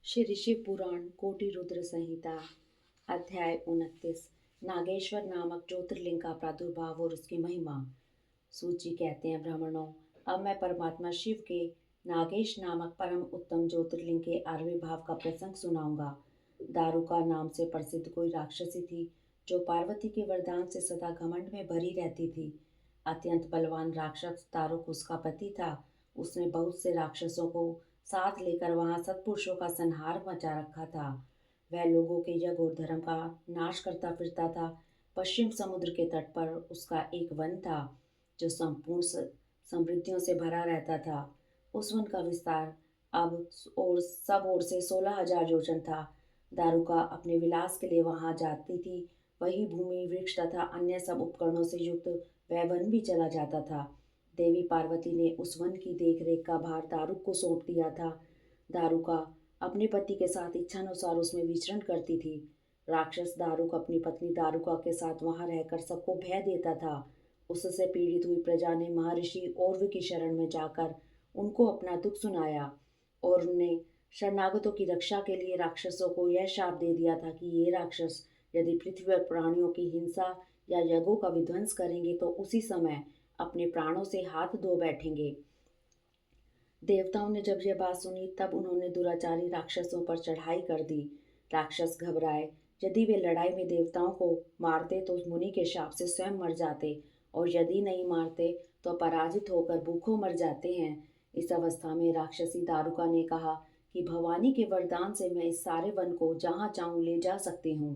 श्री शिव पुराण कोटि रुद्र संहिता अध्याय 29 नागेश्वर नामक ज्योतिर्लिंग का प्रादुर्भाव और उसकी महिमा। सूत जी कहते हैं, ब्राह्मणों, अब मैं परमात्मा शिव के नागेश नामक परम उत्तम ज्योतिर्लिंग के आविर्भाव का प्रसंग सुनाऊंगा। दारुका नाम से प्रसिद्ध कोई राक्षसी थी जो पार्वती के वरदान से सदा घमंड में भरी रहती थी। अत्यंत बलवान राक्षस दारुक उसका पति था। उसने बहुत से राक्षसों को साथ लेकर वहां सत्पुरुषों का संहार मचा रखा था। वह लोगों के यज्ञ और धर्म का नाश करता फिरता था। पश्चिम समुद्र के तट पर उसका एक वन था जो संपूर्ण समृद्धियों से भरा रहता था। उस वन का विस्तार अब और सब ओर से 16,000 योजन था। दारुका अपने विलास के लिए वहां जाती थी। वही भूमि, वृक्ष तथा अन्य सब उपकरणों से युक्त वह वन भी चला जाता था। देवी पार्वती ने उस वन की देखरेख का भार दारुक को सौंप दिया था। दारुका अपने पति के साथ इच्छानुसार उसमें विचरण करती थी। राक्षस दारुक अपनी पत्नी दारुका के साथ वहां रहकर सबको भय देता था। उससे पीड़ित हुई प्रजा ने महर्षि औरव की शरण में जाकर उनको अपना दुख सुनाया और उन्हें शरणागतों की रक्षा के लिए राक्षसों को यह शाप दे दिया था कि ये राक्षस यदि पृथ्वी पर प्राणियों की हिंसा या यज्ञों का विध्वंस करेंगे तो उसी समय अपने प्राणों से हाथ धो बैठेंगे। देवताओं ने जब यह बात सुनी तब उन्होंने दुराचारी राक्षसों पर चढ़ाई कर दी। राक्षस घबराए। यदि वे लड़ाई में देवताओं को मारते तो मुनि के शाप से स्वयं मर जाते और यदि नहीं मारते तो पराजित होकर भूखों मर जाते हैं। इस अवस्था में राक्षसी दारुका ने कहा कि भवानी के वरदान से मैं इस सारे वन को जहाँ चाहूँ ले जा सकती हूँ।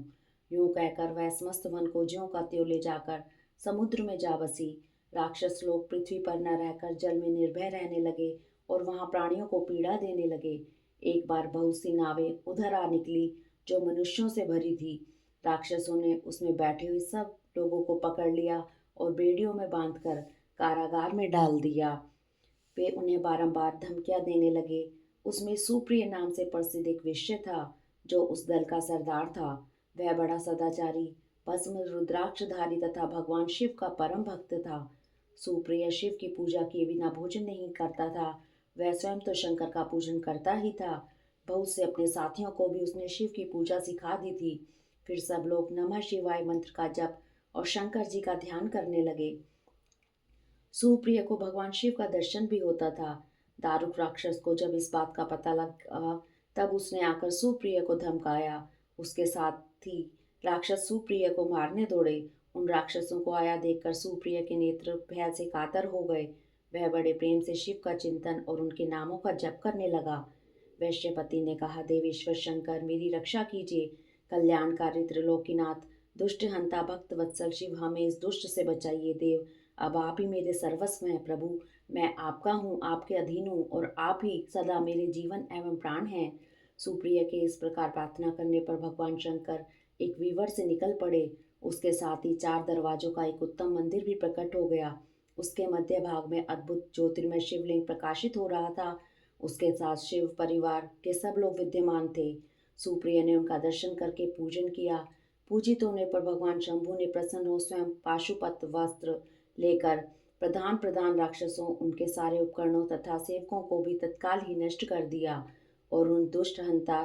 यूं कहकर वह समस्त वन को ज्यों का त्यों ले जाकर समुद्र में जा बसी। राक्षस लोग पृथ्वी पर न रहकर जल में निर्भय रहने लगे और वहां प्राणियों को पीड़ा देने लगे। एक बार बहुत सी नावें उधर आ निकली जो मनुष्यों से भरी थी। राक्षसों ने उसमें बैठे हुए सब लोगों को पकड़ लिया और बेड़ियों में बांधकर कारागार में डाल दिया। वे उन्हें बारंबार धमकियां देने लगे। उसमें सुप्रिय नाम से प्रसिद्ध एक वेश्या था जो उस दल का सरदार था। वह बड़ा सदाचारी, भस्म रुद्राक्षधारी तथा भगवान शिव का परम भक्त था। सुप्रिय शिव की पूजा किए बिना भोजन नहीं करता था। वह स्वयं तो शंकर का पूजन करता ही था। बहुत से अपने साथियों को भी उसने शिव की पूजा सिखा दी थी। फिर सब लोग नमः शिवाय मंत्र का जप और शंकर जी का ध्यान करने लगे। सुप्रिय को भगवान शिव का दर्शन भी होता था। दारुक राक्षस को जब इस बात का पता लगा तब उसने आकर सुप्रिय को धमकाया। उसके साथी राक्षस सुप्रिय को मारने दौड़े। उन राक्षसों को आया देखकर सुप्रिय के नेत्र भय से कातर हो गए। वह बड़े प्रेम से शिव का चिंतन और उनके नामों का जप करने लगा। वैश्यपति ने कहा, देवेश्वर शंकर, मेरी रक्षा कीजिए। कल्याणकारी त्रिलोकीनाथ, दुष्ट हंता भक्त वत्सल शिव, हमें इस दुष्ट से बचाइए। देव, अब आप ही मेरे सर्वस्व हैं। प्रभु, मैं आपका हूँ, आपके अधीन हूँ और आप ही सदा मेरे जीवन एवं प्राण हैं। सुप्रिय के इस प्रकार प्रार्थना करने पर भगवान शंकर एक विवर से निकल पड़े। उसके साथ ही 4 दरवाजों का एक उत्तम मंदिर भी प्रकट हो गया। उसके मध्य भाग में अद्भुत ज्योतिर्मय शिवलिंग प्रकाशित हो रहा था। उसके साथ शिव परिवार के सब लोग विद्यमान थे। सुप्रिय ने उनका दर्शन करके पूजन किया। पूजित होने पर भगवान शंभु ने प्रसन्न हो स्वयं पाशुपत वस्त्र लेकर प्रधान प्रधान राक्षसों, उनके सारे उपकरणों तथा सेवकों को भी तत्काल ही नष्ट कर दिया और उन दुष्ट हंता